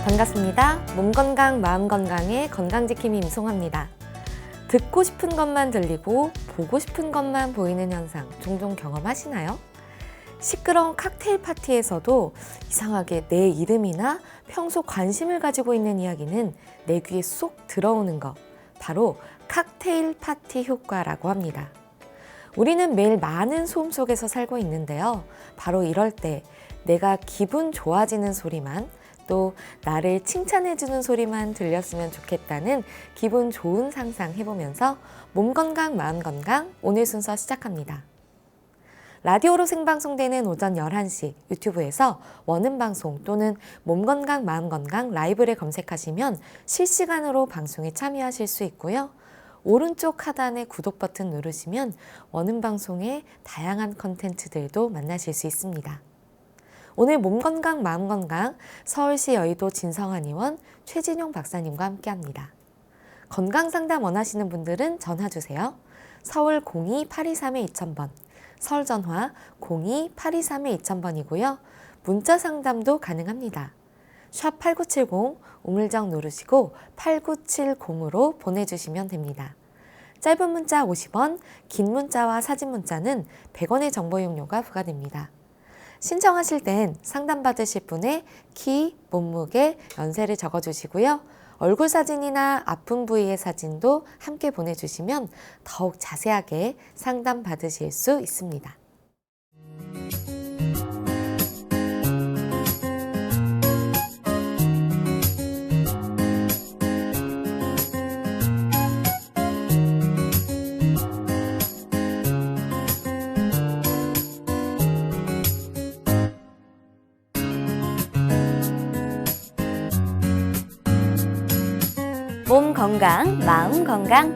반갑습니다. 몸 건강, 마음 건강의 건강지킴이 임송합니다. 듣고 싶은 것만 들리고 보고 싶은 것만 보이는 현상 종종 경험하시나요? 시끄러운 칵테일 파티에서도 이상하게 내 이름이나 평소 관심을 가지고 있는 이야기는 내 귀에 쏙 들어오는 것, 바로 칵테일 파티 효과라고 합니다. 우리는 매일 많은 소음 속에서 살고 있는데요. 바로 이럴 때 내가 기분 좋아지는 소리만, 또 나를 칭찬해주는 소리만 들렸으면 좋겠다는 기분 좋은 상상 해보면서 몸 건강, 마음 건강 오늘 순서 시작합니다. 라디오로 생방송되는 오전 11시 유튜브에서 원음방송 또는 몸 건강, 마음 건강 라이브를 검색하시면 실시간으로 방송에 참여하실 수 있고요. 오른쪽 하단의 구독 버튼 누르시면 원음방송의 다양한 컨텐츠들도 만나실 수 있습니다. 오늘 몸 건강, 마음 건강 서울시 여의도 진성한의원 최진용 박사님과 함께합니다. 건강 상담 원하시는 분들은 전화 주세요. 서울 02-823-2000번, 서울 전화 02-823-2000번이고요. 문자 상담도 가능합니다. 샵 8970 우물정 누르시고 8970으로 보내주시면 됩니다. 짧은 문자 50원, 긴 문자와 사진 문자는 100원의 정보 이용료가 부과됩니다. 신청하실 땐 상담받으실 분의 키, 몸무게, 연세를 적어주시고요. 얼굴 사진이나 아픈 부위의 사진도 함께 보내주시면 더욱 자세하게 상담받으실 수 있습니다. 몸 건강, 마음 건강.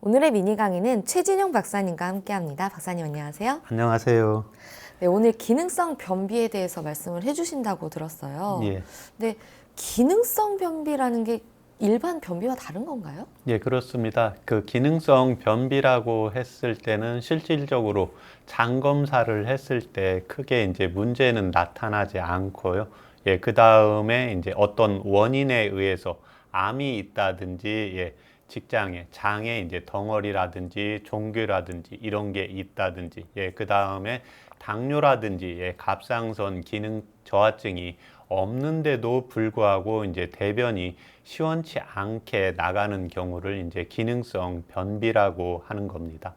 오늘의 미니 강의는 최진용 박사님과 함께합니다. 박사님 안녕하세요. 안녕하세요. 네, 오늘 기능성 변비에 대해서 말씀을 해주신다고 들었어요. 예. 근데 기능성 변비라는 게 일반 변비와 다른 건가요? 예, 그렇습니다. 그 기능성 변비라고 했을 때는 실질적으로 장 검사를 했을 때 크게 이제 문제는 나타나지 않고요. 예, 그 다음에 이제 어떤 원인에 의해서 암이 있다든지, 예, 직장에, 장에 이제 덩어리라든지 종괴라든지 이런 게 있다든지, 예, 그 다음에 당뇨라든지, 예, 갑상선 기능 저하증이 없는데도 불구하고 이제 대변이 시원치 않게 나가는 경우를 이제 기능성 변비라고 하는 겁니다.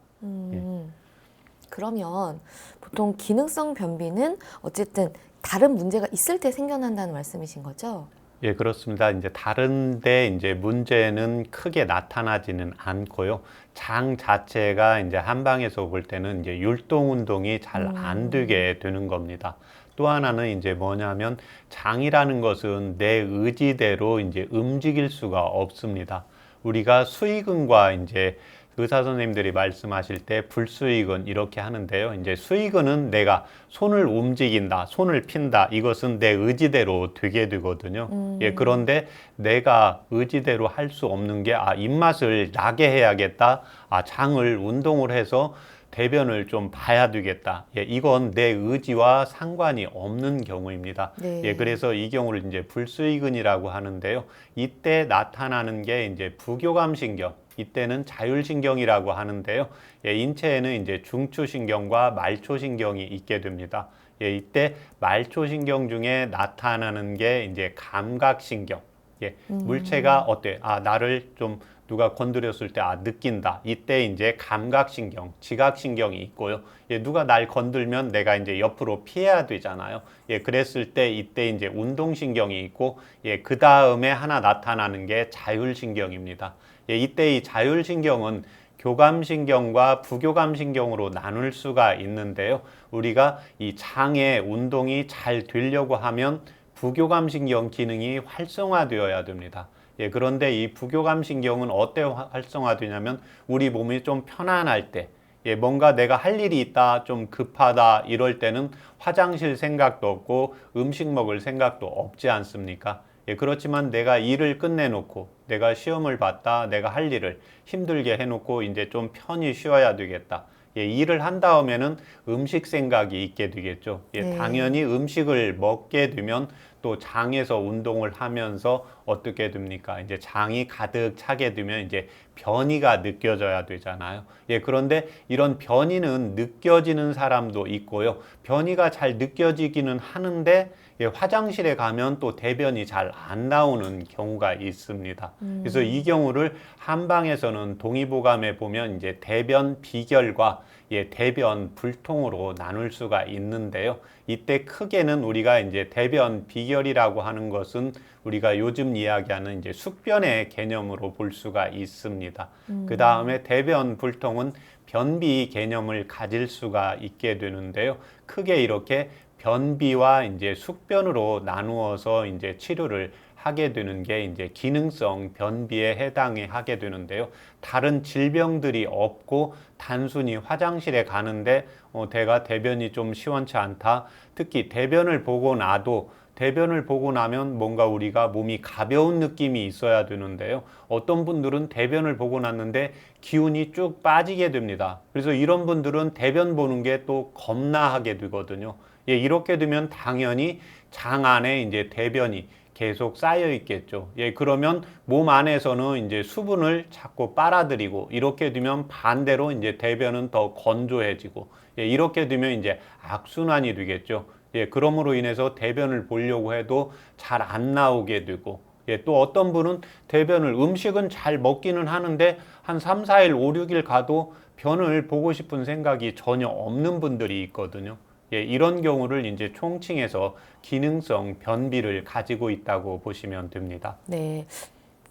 그러면 보통 기능성 변비는 어쨌든 다른 문제가 있을 때 생겨난다는 말씀이신 거죠? 예, 그렇습니다. 이제 다른데 이제 문제는 크게 나타나지는 않고요. 장 자체가 이제 한방에서 볼 때는 이제 율동 운동이 잘 안 되게 되는 겁니다. 또 하나는 이제 뭐냐면 장이라는 것은 내 의지대로 이제 움직일 수가 없습니다. 우리가 수의근과 이제 의사 선생님들이 말씀하실 때 불수의근 이렇게 하는데요. 이제 수의근은 내가 손을 움직인다, 손을 핀다. 이것은 내 의지대로 되게 되거든요. 예, 그런데 내가 의지대로 할 수 없는 게 입맛을 나게 해야겠다. 장을 운동을 해서 대변을 좀 봐야 되겠다. 예, 이건 내 의지와 상관이 없는 경우입니다. 네. 예, 그래서 이 경우를 이제 불수의근이라고 하는데요. 이때 나타나는 게 이제 부교감신경, 이때는 자율신경이라고 하는데요. 예, 인체에는 이제 중추신경과 말초신경이 있게 됩니다. 예, 이때 말초신경 중에 나타나는 게 이제 감각신경. 예, 물체가 어때? 나를 좀 누가 건드렸을 때 느낀다. 이때 이제 감각신경, 지각신경이 있고요. 예, 누가 날 건들면 내가 이제 옆으로 피해야 되잖아요. 예, 그랬을 때 이때 이제 운동신경이 있고, 예, 그 다음에 하나 나타나는 게 자율신경입니다. 예, 이때 이 자율신경은 교감신경과 부교감신경으로 나눌 수가 있는데요. 우리가 이 장의 운동이 잘 되려고 하면 부교감신경 기능이 활성화되어야 됩니다. 예, 그런데 이 부교감신경은 어때 활성화되냐면 우리 몸이 좀 편안할 때, 예, 뭔가 내가 할 일이 있다, 좀 급하다 이럴 때는 화장실 생각도 없고 음식 먹을 생각도 없지 않습니까? 예, 그렇지만 내가 일을 끝내놓고 내가 시험을 봤다, 내가 할 일을 힘들게 해놓고 이제 좀 편히 쉬어야 되겠다. 예, 일을 한 다음에는 음식 생각이 있게 되겠죠. 예, 네. 당연히 음식을 먹게 되면 또 장에서 운동을 하면서 어떻게 됩니까? 이제 장이 가득 차게 되면 이제 변이가 느껴져야 되잖아요. 예, 그런데 이런 변이는 느껴지는 사람도 있고요. 변이가 잘 느껴지기는 하는데 예, 화장실에 가면 또 대변이 잘 안 나오는 경우가 있습니다. 그래서 이 경우를 한방에서는 동의보감에 보면 이제 대변 비결과 예, 대변 불통으로 나눌 수가 있는데요. 이때 크게는 우리가 이제 대변 비결이라고 하는 것은 우리가 요즘 이야기하는 이제 숙변의 개념으로 볼 수가 있습니다. 그 다음에 대변 불통은 변비 개념을 가질 수가 있게 되는데요. 크게 이렇게 변비와 이제 숙변으로 나누어서 이제 치료를 하게 되는 게 이제 기능성 변비에 해당이 하게 되는데요. 다른 질병들이 없고 단순히 화장실에 가는데 내가 대변이 좀 시원치 않다. 특히 대변을 보고 나면 뭔가 우리가 몸이 가벼운 느낌이 있어야 되는데요. 어떤 분들은 대변을 보고 났는데 기운이 쭉 빠지게 됩니다. 그래서 이런 분들은 대변 보는 게 또 겁나하게 되거든요. 예, 이렇게 되면 당연히 장 안에 이제 대변이 계속 쌓여 있겠죠. 예, 그러면 몸 안에서는 이제 수분을 자꾸 빨아들이고 이렇게 되면 반대로 이제 대변은 더 건조해지고 예, 이렇게 되면 이제 악순환이 되겠죠. 예, 그러므로 인해서 대변을 보려고 해도 잘 안 나오게 되고 예, 또 어떤 분은 대변을 음식은 잘 먹기는 하는데 한 3, 4일, 5, 6일 가도 변을 보고 싶은 생각이 전혀 없는 분들이 있거든요. 예, 이런 경우를 이제 총칭해서 기능성 변비를 가지고 있다고 보시면 됩니다. 네.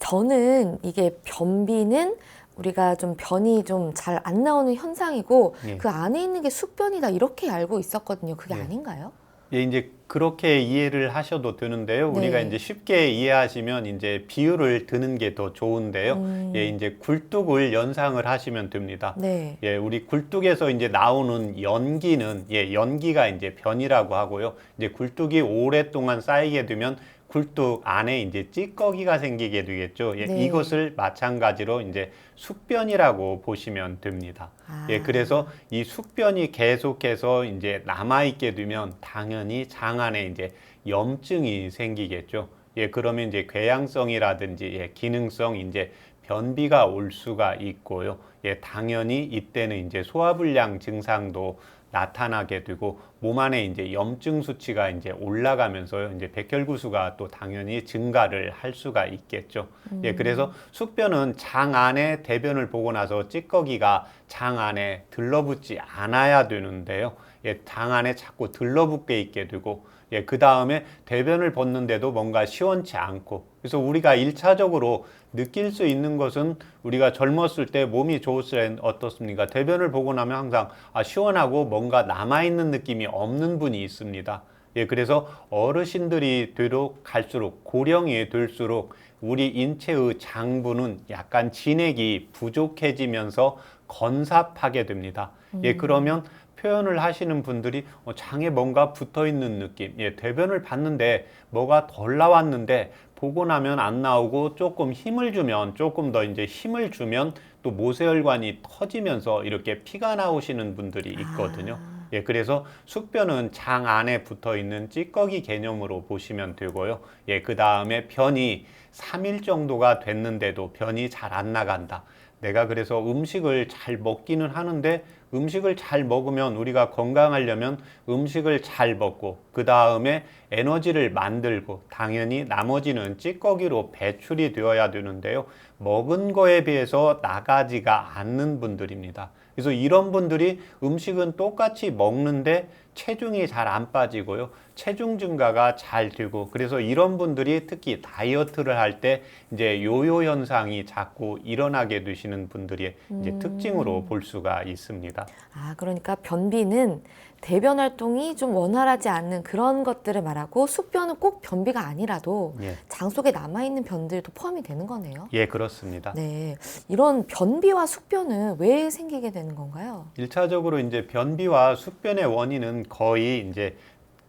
저는 이게 변비는 우리가 좀 변이 좀 잘 안 나오는 현상이고 예. 그 안에 있는 게 숙변이다 이렇게 알고 있었거든요. 그게 예. 아닌가요? 예, 이제 그렇게 이해를 하셔도 되는데요. 네. 우리가 이제 쉽게 이해하시면 이제 비유를 드는 게 더 좋은데요. 예, 이제 굴뚝을 연상을 하시면 됩니다. 네. 예, 우리 굴뚝에서 이제 나오는 연기는 예, 연기가 이제 변이라고 하고요. 이제 굴뚝이 오랫동안 쌓이게 되면 굴뚝 안에 이제 찌꺼기가 생기게 되겠죠. 예, 네. 이것을 마찬가지로 이제 숙변이라고 보시면 됩니다. 아. 예, 그래서 이 숙변이 계속해서 이제 남아있게 되면 당연히 장 안에 이제 염증이 생기겠죠. 예, 그러면 이제 궤양성이라든지 예, 기능성 이제 변비가 올 수가 있고요. 예, 당연히 이때는 이제 소화불량 증상도 나타나게 되고 몸 안에 이제 염증 수치가 이제 올라가면서요. 이제 백혈구수가 또 당연히 증가를 할 수가 있겠죠. 예, 그래서 숙변은 장 안에 대변을 보고 나서 찌꺼기가 장 안에 들러붙지 않아야 되는데요. 예, 장 안에 자꾸 들러붙게 있게 되고 예, 그 다음에 대변을 벗는데도 뭔가 시원치 않고 그래서 우리가 일차적으로 느낄 수 있는 것은 우리가 젊었을 때 몸이 좋을 때 어떻습니까? 대변을 보고 나면 항상 시원하고 뭔가 남아있는 느낌이 없는 분이 있습니다. 예, 그래서 어르신들이 되도록 갈수록 고령이 될수록 우리 인체의 장부는 약간 진액이 부족해지면서 건삽하게 됩니다. 예, 그러면 표현을 하시는 분들이 장에 뭔가 붙어 있는 느낌. 예, 대변을 봤는데 뭐가 덜 나왔는데 보고 나면 안 나오고 조금 힘을 주면 조금 더 이제 힘을 주면 또 모세혈관이 터지면서 이렇게 피가 나오시는 분들이 있거든요. 예, 그래서 숙변은 장 안에 붙어 있는 찌꺼기 개념으로 보시면 되고요. 예, 그 다음에 변이 3일 정도가 됐는데도 변이 잘 안 나간다. 내가 그래서 음식을 잘 먹기는 하는데 음식을 잘 먹으면 우리가 건강하려면 음식을 잘 먹고 그 다음에 에너지를 만들고 당연히 나머지는 찌꺼기로 배출이 되어야 되는데요. 먹은 거에 비해서 나가지가 않는 분들입니다. 그래서 이런 분들이 음식은 똑같이 먹는데 체중이 잘 안 빠지고요. 체중 증가가 잘 되고 그래서 이런 분들이 특히 다이어트를 할 때 이제 요요 현상이 자꾸 일어나게 되시는 분들이 이제 특징으로 볼 수가 있습니다. 그러니까 변비는 대변 활동이 좀 원활하지 않는 그런 것들을 말하고 숙변은 꼭 변비가 아니라도 예. 장 속에 남아있는 변들도 포함이 되는 거네요. 예, 그렇습니다. 네, 이런 변비와 숙변은 왜 생기게 되는 건가요? 1차적으로 이제 변비와 숙변의 원인은 거의 이제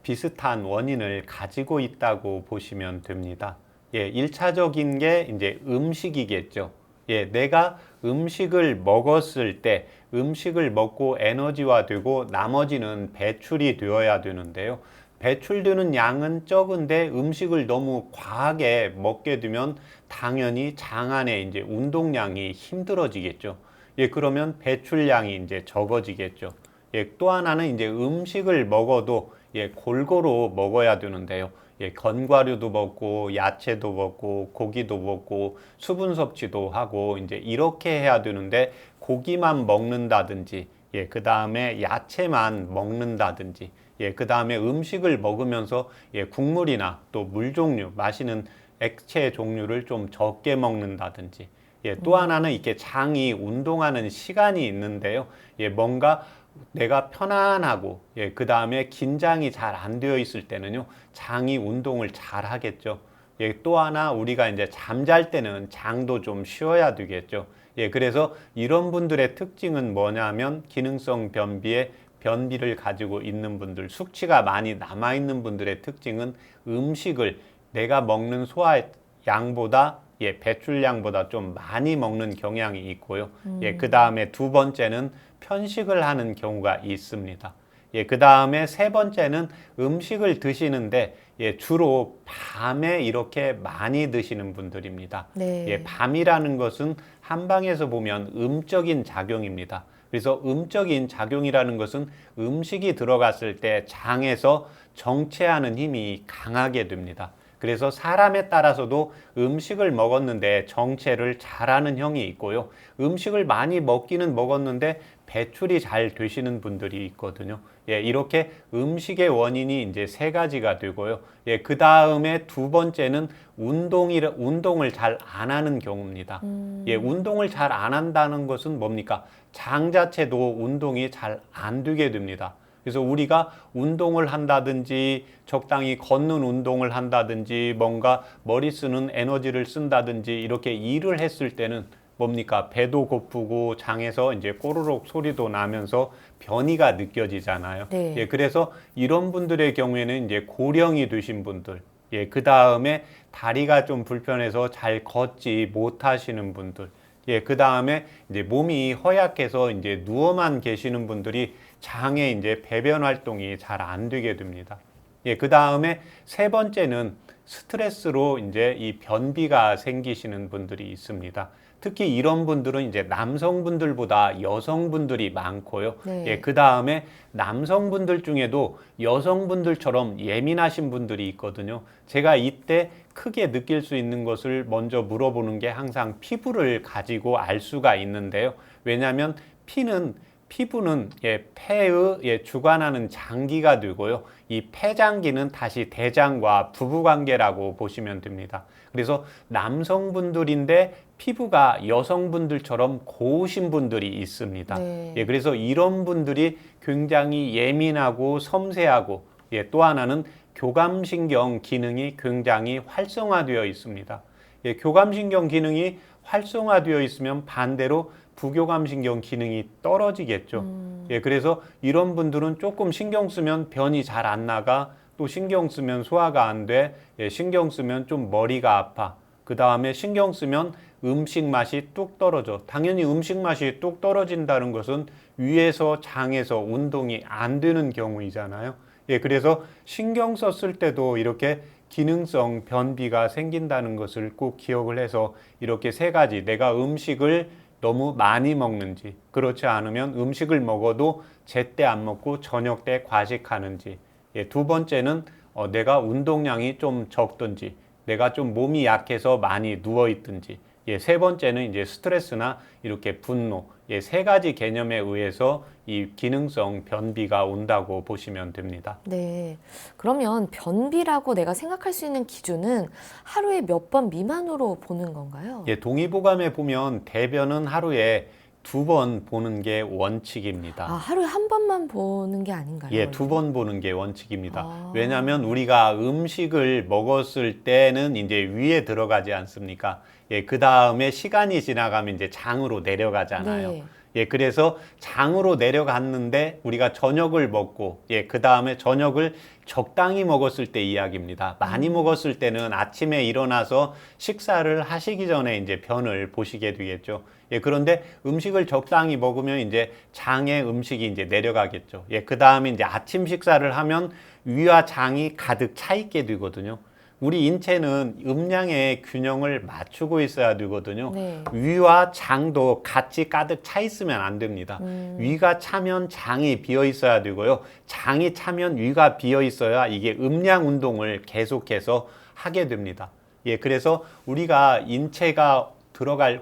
비슷한 원인을 가지고 있다고 보시면 됩니다. 예, 1차적인 게 이제 음식이겠죠. 예, 내가 음식을 먹었을 때 음식을 먹고 에너지화 되고 나머지는 배출이 되어야 되는데요. 배출되는 양은 적은데 음식을 너무 과하게 먹게 되면 당연히 장 안에 이제 운동량이 힘들어지겠죠. 예, 그러면 배출량이 이제 적어지겠죠. 예, 또 하나는 이제 음식을 먹어도 예, 골고루 먹어야 되는데요. 예, 견과류도 먹고 야채도 먹고 고기도 먹고 수분 섭취도 하고 이제 이렇게 해야 되는데 고기만 먹는다든지 예, 그다음에 야채만 먹는다든지 예, 그다음에 음식을 먹으면서 예, 국물이나 또 물 종류, 마시는 액체 종류를 좀 적게 먹는다든지 예, 또 하나는 이렇게 장이 운동하는 시간이 있는데요. 예, 뭔가 내가 편안하고 예, 그 다음에 긴장이 잘 안 되어 있을 때는요 장이 운동을 잘 하겠죠. 예, 또 하나 우리가 이제 잠잘 때는 장도 좀 쉬어야 되겠죠. 예, 그래서 이런 분들의 특징은 뭐냐면 기능성 변비에 변비를 가지고 있는 분들, 숙취가 많이 남아 있는 분들의 특징은 음식을 내가 먹는 소화 양보다 예, 배출량보다 좀 많이 먹는 경향이 있고요. 예, 그 다음에 두 번째는 편식을 하는 경우가 있습니다. 예, 그 다음에 세 번째는 음식을 드시는데 예, 주로 밤에 이렇게 많이 드시는 분들입니다. 네. 예, 밤이라는 것은 한방에서 보면 음적인 작용입니다. 그래서 음적인 작용이라는 것은 음식이 들어갔을 때 장에서 정체하는 힘이 강하게 됩니다. 그래서 사람에 따라서도 음식을 먹었는데 정체를 잘하는 형이 있고요. 음식을 많이 먹기는 먹었는데 배출이 잘 되시는 분들이 있거든요. 예, 이렇게 음식의 원인이 이제 세 가지가 되고요. 예, 그 다음에 두 번째는 운동을 잘 안 하는 경우입니다. 예, 운동을 잘 안 한다는 것은 뭡니까? 장 자체도 운동이 잘 안 되게 됩니다. 그래서 우리가 운동을 한다든지 적당히 걷는 운동을 한다든지 뭔가 머리 쓰는 에너지를 쓴다든지 이렇게 일을 했을 때는 뭡니까? 배도 고프고 장에서 이제 꼬르륵 소리도 나면서 변이가 느껴지잖아요. 네. 예, 그래서 이런 분들의 경우에는 이제 고령이 되신 분들, 예, 그 다음에 다리가 좀 불편해서 잘 걷지 못하시는 분들, 예, 그 다음에 이제 몸이 허약해서 이제 누워만 계시는 분들이 장에 이제 배변 활동이 잘 안 되게 됩니다. 예, 그 다음에 세 번째는 스트레스로 이제 이 변비가 생기시는 분들이 있습니다. 특히 이런 분들은 이제 남성분들보다 여성분들이 많고요. 네. 예, 그 다음에 남성분들 중에도 여성분들처럼 예민하신 분들이 있거든요. 제가 이때 크게 느낄 수 있는 것을 먼저 물어보는 게 항상 피부를 가지고 알 수가 있는데요. 왜냐하면 피부는 예, 폐의 예, 주관하는 장기가 되고요. 이 폐장기는 다시 대장과 부부관계라고 보시면 됩니다. 그래서 남성분들인데 피부가 여성분들처럼 고우신 분들이 있습니다. 네. 예, 그래서 이런 분들이 굉장히 예민하고 섬세하고 예, 또 하나는 교감신경 기능이 굉장히 활성화되어 있습니다. 예, 교감신경 기능이 활성화되어 있으면 반대로 부교감신경 기능이 떨어지겠죠. 예, 그래서 이런 분들은 조금 신경 쓰면 변이 잘 안 나가, 또 신경 쓰면 소화가 안 돼, 예, 신경 쓰면 좀 머리가 아파. 그 다음에 신경 쓰면 음식 맛이 뚝 떨어져. 당연히 음식 맛이 뚝 떨어진다는 것은 위에서 장에서 운동이 안 되는 경우이잖아요. 예, 그래서 신경 썼을 때도 이렇게 기능성 변비가 생긴다는 것을 꼭 기억을 해서 이렇게 세 가지, 내가 음식을 너무 많이 먹는지, 그렇지 않으면 음식을 먹어도 제때 안 먹고 저녁 때 과식하는지, 예, 두 번째는 내가 운동량이 좀 적든지, 내가 좀 몸이 약해서 많이 누워 있든지, 예, 세 번째는 이제 스트레스나 이렇게 분노, 예, 세 가지 개념에 의해서 이 기능성 변비가 온다고 보시면 됩니다. 네. 그러면 변비라고 내가 생각할 수 있는 기준은 하루에 몇 번 미만으로 보는 건가요? 예, 동의보감에 보면 대변은 하루에 두 번 보는 게 원칙입니다. 아, 하루에 한 번만 보는 게 아닌가요? 예, 원래? 두 번 보는 게 원칙입니다. 아. 왜냐하면 우리가 음식을 먹었을 때는 이제 위에 들어가지 않습니까? 예, 그 다음에 시간이 지나가면 이제 장으로 내려가잖아요. 네. 예, 그래서 장으로 내려갔는데 우리가 저녁을 먹고, 예, 그 다음에 저녁을 적당히 먹었을 때 이야기입니다. 많이 먹었을 때는 아침에 일어나서 식사를 하시기 전에 이제 변을 보시게 되겠죠. 예, 그런데 음식을 적당히 먹으면 이제 장에 음식이 이제 내려가겠죠. 예, 그 다음에 이제 아침 식사를 하면 위와 장이 가득 차 있게 되거든요. 우리 인체는 음양의 균형을 맞추고 있어야 되거든요. 네. 위와 장도 같이 가득 차 있으면 안 됩니다. 위가 차면 장이 비어 있어야 되고요. 장이 차면 위가 비어 있어야 이게 음양 운동을 계속해서 하게 됩니다. 예, 그래서 우리가 인체가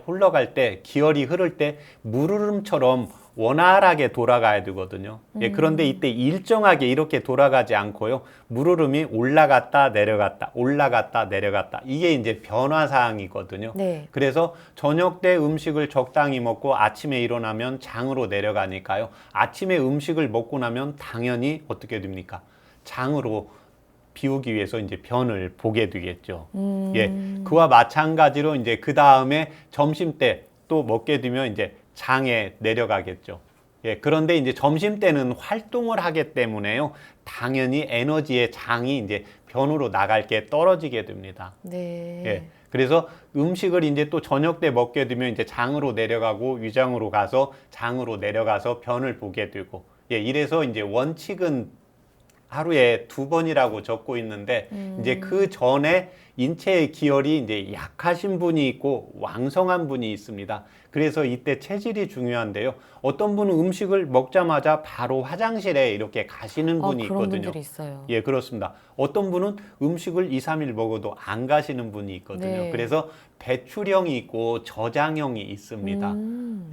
흘러갈 때, 기혈이 흐를 때 물흐름처럼 원활하게 돌아가야 되거든요. 예, 그런데 이때 일정하게 이렇게 돌아가지 않고요. 물흐름이 올라갔다 내려갔다, 올라갔다 내려갔다. 이게 이제 변화사항이거든요. 네. 그래서 저녁 때 음식을 적당히 먹고 아침에 일어나면 장으로 내려가니까요. 아침에 음식을 먹고 나면 당연히 어떻게 됩니까? 장으로 비우기 위해서 이제 변을 보게 되겠죠. 예, 그와 마찬가지로 이제 그 다음에 점심 때 또 먹게 되면 이제 장에 내려가겠죠. 예, 그런데 이제 점심 때는 활동을 하기 때문에요. 당연히 에너지의 장이 이제 변으로 나갈 게 떨어지게 됩니다. 네. 예, 그래서 음식을 이제 또 저녁 때 먹게 되면 이제 장으로 내려가고 위장으로 가서 장으로 내려가서 변을 보게 되고, 예, 이래서 이제 원칙은 하루에 두 번이라고 적고 있는데 이제 그 전에 인체의 기혈이 이제 약하신 분이 있고 왕성한 분이 있습니다. 그래서 이때 체질이 중요한데요. 어떤 분은 음식을 먹자마자 바로 화장실에 이렇게 가시는 분이 그런 있거든요. 분들이 있어요. 예, 그렇습니다. 어떤 분은 음식을 2, 3일 먹어도 안 가시는 분이 있거든요. 네. 그래서 배출형이 있고 저장형이 있습니다.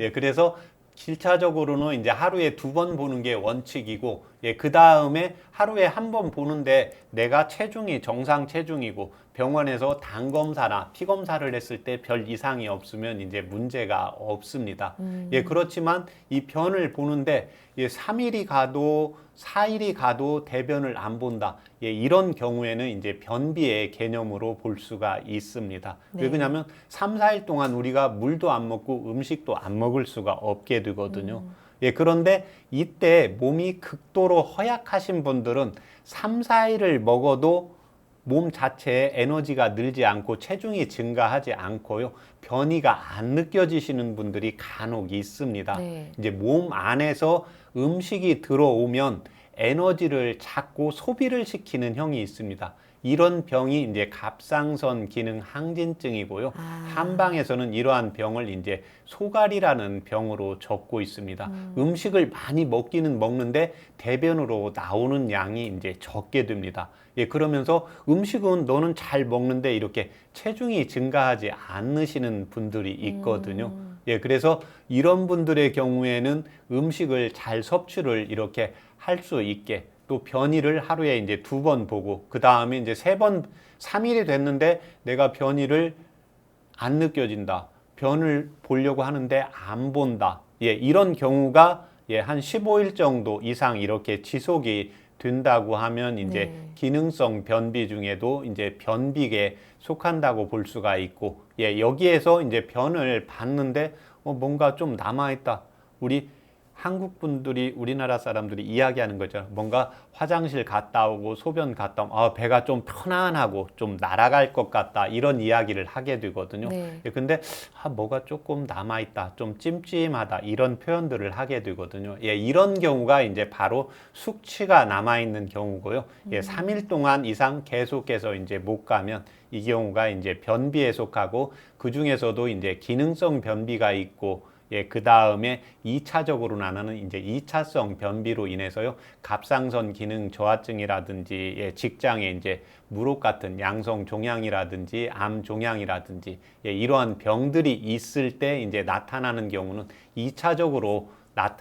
예, 그래서 실차적으로는 이제 하루에 두 번 보는 게 원칙이고, 예, 그 다음에 하루에 한 번 보는데 내가 체중이 정상 체중이고 병원에서 당 검사나 피 검사를 했을 때 별 이상이 없으면 이제 문제가 없습니다. 예, 그렇지만 이 변을 보는데 예, 3일이 가도 4일이 가도 대변을 안 본다. 예, 이런 경우에는 이제 변비의 개념으로 볼 수가 있습니다. 네. 왜 그러냐면 3, 4일 동안 우리가 물도 안 먹고 음식도 안 먹을 수가 없게 되거든요. 예, 그런데 이때 몸이 극도로 허약하신 분들은 3, 4일을 먹어도 몸 자체에 에너지가 늘지 않고 체중이 증가하지 않고요. 변이가 안 느껴지시는 분들이 간혹 있습니다. 네. 이제 몸 안에서 음식이 들어오면 에너지를 찾고 소비를 시키는 형이 있습니다. 이런 병이 이제 갑상선 기능 항진증이고요. 한방에서는 이러한 병을 이제 소갈이라는 병으로 적고 있습니다. 음식을 많이 먹기는 먹는데 대변으로 나오는 양이 이제 적게 됩니다. 예, 그러면서 음식은 너는 잘 먹는데 이렇게 체중이 증가하지 않으시는 분들이 있거든요. 예, 그래서 이런 분들의 경우에는 음식을 잘 섭취를 이렇게 할 수 있게 또 변이를 하루에 이제 두 번 보고 그 다음에 이제 3번, 3일이 됐는데 내가 변이를 안 느껴진다. 변을 보려고 하는데 안 본다. 예, 이런 경우가 예, 한 15일 정도 이상 이렇게 지속이 된다고 하면 이제 네. 기능성 변비 중에도 이제 변비에 속한다고 볼 수가 있고, 예, 여기에서 이제 변을 봤는데 뭔가 좀 남아있다. 우리 한국 분들이 우리나라 사람들이 이야기하는 거죠. 뭔가 화장실 갔다 오고 소변 갔다 오면 배가 좀 편안하고 좀 날아갈 것 같다. 이런 이야기를 하게 되거든요. 네. 예, 근데 뭐가 조금 남아있다. 좀 찜찜하다. 이런 표현들을 하게 되거든요. 예, 이런 경우가 이제 바로 숙취가 남아있는 경우고요. 예, 3일 동안 이상 계속해서 이제 못 가면 이 경우가 이제 변비에 속하고 그 중에서도 이제 기능성 변비가 있고 예, 그 다음에 2차적으로 나누는 이제 2차성 변비로 인해서요, 갑상선 기능 저하증이라든지, 예, 직장에 이제 무록 같은 양성 종양이라든지, 암 종양이라든지, 예, 이러한 병들이 있을 때 이제 나타나는 경우는 2차적으로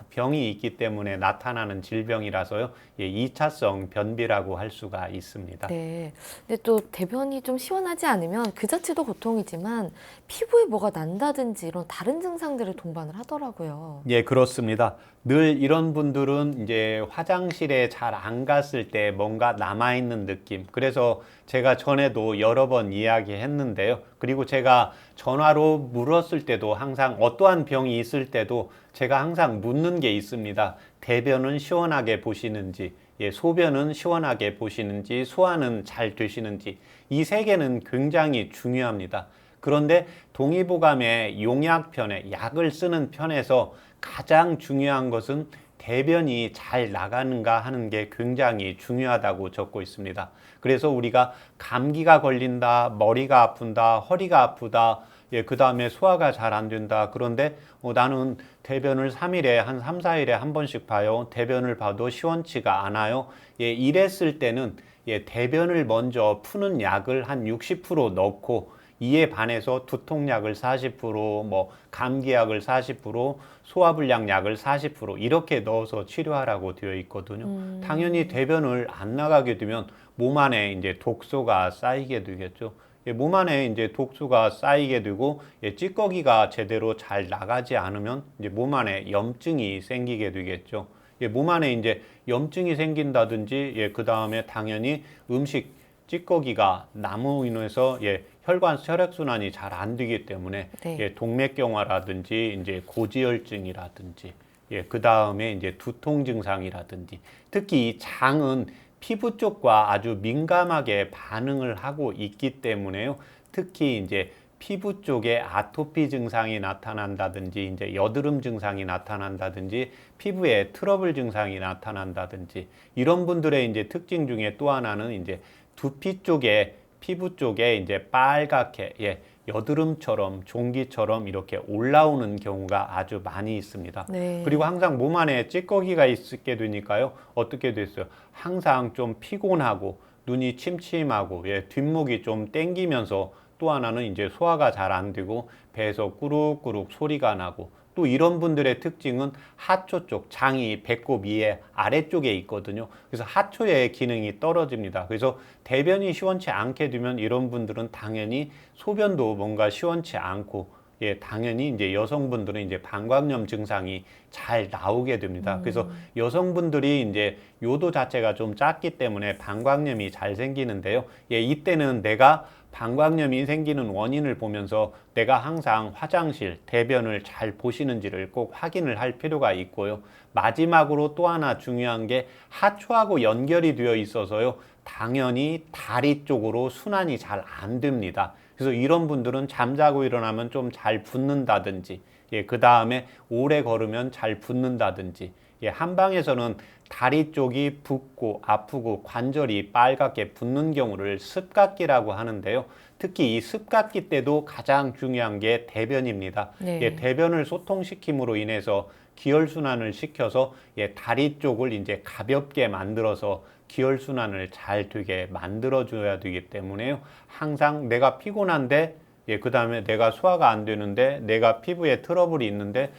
병이 있기 때문에 나타나는 질병이라서요. 예, 2차성 변비라고 할 수가 있습니다. 네. 근데 또 대변이 좀 시원하지 않으면 그 자체도 고통이지만 피부에 뭐가 난다든지 이런 다른 증상들을 동반을 하더라고요. 예, 그렇습니다. 늘 이런 분들은 이제 화장실에 잘 안 갔을 때 뭔가 남아있는 느낌. 그래서 제가 전에도 여러 번 이야기했는데요. 그리고 제가 전화로 물었을 때도 항상 어떠한 병이 있을 때도 제가 항상 묻는 게 있습니다. 대변은 시원하게 보시는지, 예, 소변은 시원하게 보시는지, 소화는 잘 되시는지. 이 세 개는 굉장히 중요합니다. 그런데 동의보감의 용약편에 약을 쓰는 편에서 가장 중요한 것은 대변이 잘 나가는가 하는 게 굉장히 중요하다고 적고 있습니다. 그래서 우리가 감기가 걸린다, 머리가 아픈다, 허리가 아프다, 예, 그 다음에 소화가 잘 안 된다. 그런데 나는 대변을 3일에 한 3, 4일에 한 번씩 봐요. 대변을 봐도 시원치가 않아요. 예, 이랬을 때는 예, 대변을 먼저 푸는 약을 한 60% 넣고 이에 반해서 두통약을 40%, 뭐 감기약을 40%, 소화불량 약을 40% 이렇게 넣어서 치료하라고 되어 있거든요. 당연히 대변을 안 나가게 되면 몸 안에 이제 독소가 쌓이게 되겠죠. 예, 몸 안에 이제 독소가 쌓이게 되고 예, 찌꺼기가 제대로 잘 나가지 않으면 이제 몸 안에 염증이 생기게 되겠죠. 예, 몸 안에 이제 염증이 생긴다든지 예, 그 다음에 당연히 음식 찌꺼기가 나무 인해서 예, 혈관 혈액순환이 잘 안 되기 때문에 네. 예, 동맥경화라든지 이제 고지혈증이라든지 예, 그 다음에 이제 두통 증상이라든지 특히 이 장은 피부 쪽과 아주 민감하게 반응을 하고 있기 때문에요. 특히 이제 피부 쪽에 아토피 증상이 나타난다든지 이제 여드름 증상이 나타난다든지 피부에 트러블 증상이 나타난다든지 이런 분들의 이제 특징 중에 또 하나는 이제 두피 쪽에 피부 쪽에 이제 빨갛게 예, 여드름처럼 종기처럼 이렇게 올라오는 경우가 아주 많이 있습니다. 네. 그리고 항상 몸 안에 찌꺼기가 있게 되니까요. 어떻게 됐어요? 항상 좀 피곤하고 눈이 침침하고 예, 뒷목이 좀 땡기면서 또 하나는 이제 소화가 잘 안 되고 배에서 꾸룩꾸룩 소리가 나고 또 이런 분들의 특징은 하초 쪽 장이 배꼽 위에 아래쪽에 있거든요. 그래서 하초의 기능이 떨어집니다. 그래서 대변이 시원치 않게 되면 이런 분들은 당연히 소변도 뭔가 시원치 않고 예, 당연히 이제 여성분들은 이제 방광염 증상이 잘 나오게 됩니다. 그래서 여성분들이 이제 요도 자체가 좀 작기 때문에 방광염이 잘 생기는데요. 예, 이때는 내가 방광염이 생기는 원인을 보면서 내가 항상 화장실, 대변을 잘 보시는지를 꼭 확인을 할 필요가 있고요. 마지막으로 또 하나 중요한 게 하초하고 연결이 되어 있어서요. 당연히 다리 쪽으로 순환이 잘 안 됩니다. 그래서 이런 분들은 잠자고 일어나면 좀 잘 붓는다든지, 예, 그 다음에 오래 걸으면 잘 붓는다든지, 예, 한방에서는 다리 쪽이 붓고 아프고 관절이 빨갛게 붓는 경우를 습각기라고 하는데요. 특히 이 습각기 때도 가장 중요한 게 대변입니다. 네. 예, 대변을 소통시킴으로 인해서 기혈순환을 시켜서 예, 다리 쪽을 이제 가볍게 만들어서 기혈순환을 잘 되게 만들어줘야 되기 때문에요. 항상 내가 피곤한데 예, 그 다음에 내가 소화가 안 되는데 내가 피부에 트러블이 있는데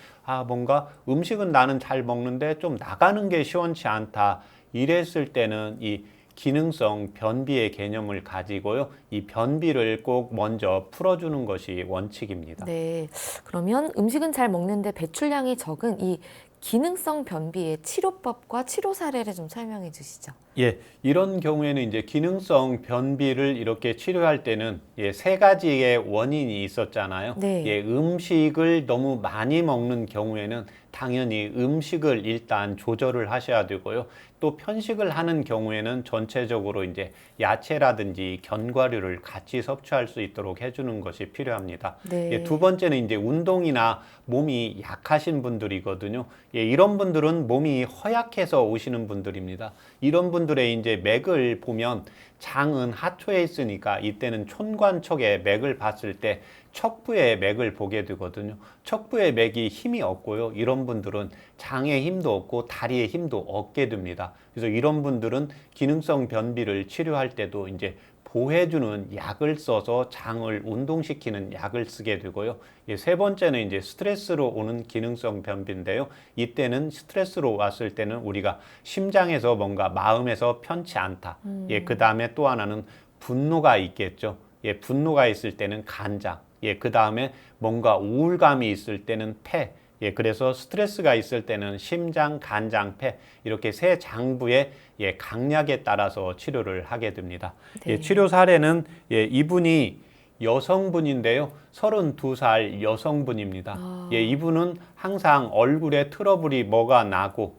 뭔가 음식은 나는 잘 먹는데 좀 나가는 게 시원치 않다. 이랬을 때는 이 기능성 변비의 개념을 가지고요. 이 변비를 꼭 먼저 풀어주는 것이 원칙입니다. 네. 그러면 음식은 잘 먹는데 배출량이 적은 이 기능성 변비의 치료법과 치료 사례를 좀 설명해 주시죠. 예, 이런 경우에는 이제 기능성 변비를 이렇게 치료할 때는 예, 세 가지의 원인이 있었잖아요. 네. 예, 음식을 너무 많이 먹는 경우에는 당연히 음식을 일단 조절을 하셔야 되고요. 또 편식을 하는 경우에는 전체적으로 이제 야채라든지 견과류를 같이 섭취할 수 있도록 해주는 것이 필요합니다. 네. 예, 두 번째는 이제 운동이나 몸이 약하신 분들이거든요. 예, 이런 분들은 몸이 허약해서 오시는 분들입니다. 이런 분들의 이제 맥을 보면 장은 하초에 있으니까 이때는 촌관척의 맥을 봤을 때 척부의 맥을 보게 되거든요. 척부의 맥이 힘이 없고요. 이런 분들은 장에 힘도 없고 다리에 힘도 없게 됩니다. 그래서 이런 분들은 기능성 변비를 치료할 때도 이제 보해주는 약을 써서 장을 운동시키는 약을 쓰게 되고요. 세 번째는 이제 스트레스로 오는 기능성 변비인데요. 이때는 스트레스로 왔을 때는 우리가 심장에서 뭔가 마음에서 편치 않다. 그 다음에 또 하나는 분노가 있겠죠. 분노가 있을 때는 간장. 그 다음에 뭔가 우울감이 있을 때는 폐. 그래서 스트레스가 있을 때는 심장, 간장, 폐 이렇게 세 장부의 강약에 따라서 치료를 하게 됩니다. 네. 치료 사례는 이분이 여성분인데요. 32살 여성분입니다. 이분은 항상 얼굴에 트러블이 뭐가 나고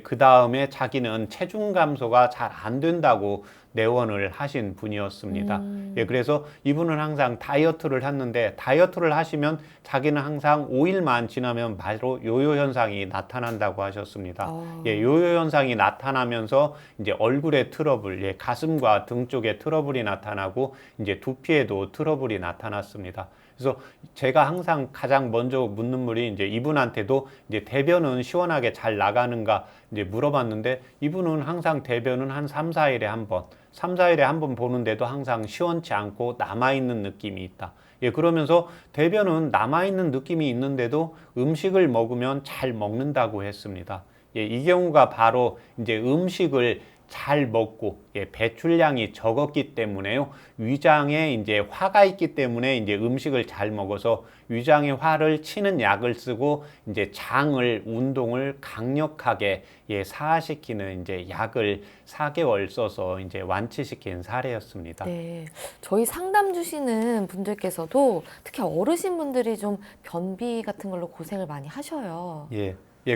그 다음에 자기는 체중 감소가 잘 안 된다고 내원을 하신 분이었습니다. 그래서 이분은 항상 다이어트를 했는데 다이어트를 하시면 자기는 항상 5일만 지나면 바로 요요 현상이 나타난다고 하셨습니다. 요요 현상이 나타나면서 이제 얼굴에 트러블, 가슴과 등 쪽에 트러블이 나타나고 이제 두피에도 트러블이 나타났습니다. 그래서 제가 항상 가장 먼저 묻는 물이 이제 이분한테도 이제 대변은 시원하게 잘 나가는가 이제 물어봤는데 이분은 항상 대변은 한 3, 4일에 한 번, 3, 4일에 한 번 보는데도 항상 시원치 않고 남아있는 느낌이 있다. 그러면서 대변은 남아있는 느낌이 있는데도 음식을 먹으면 잘 먹는다고 했습니다. 이 경우가 바로 이제 음식을 잘 먹고 배출량이 적었기 때문에요. 위장에 이제 화가 있기 때문에 이제 음식을 잘 먹어서 위장에 화를 치는 약을 쓰고 이제 장을 운동을 강력하게 사시키는 이제 약을 4개월 써서 이제 완치시킨 사례였습니다. 네, 저희 상담 주시는 분들께서도 특히 어르신분들이 좀 변비 같은 걸로 고생을 많이 하셔요.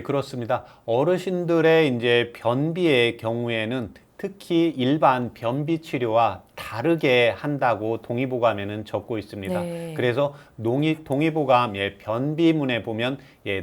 그렇습니다. 어르신들의 이제 변비의 경우에는 특히 일반 변비 치료와 다르게 한다고 동의보감에는 적고 있습니다. 네. 그래서 동의보감 변비문에 보면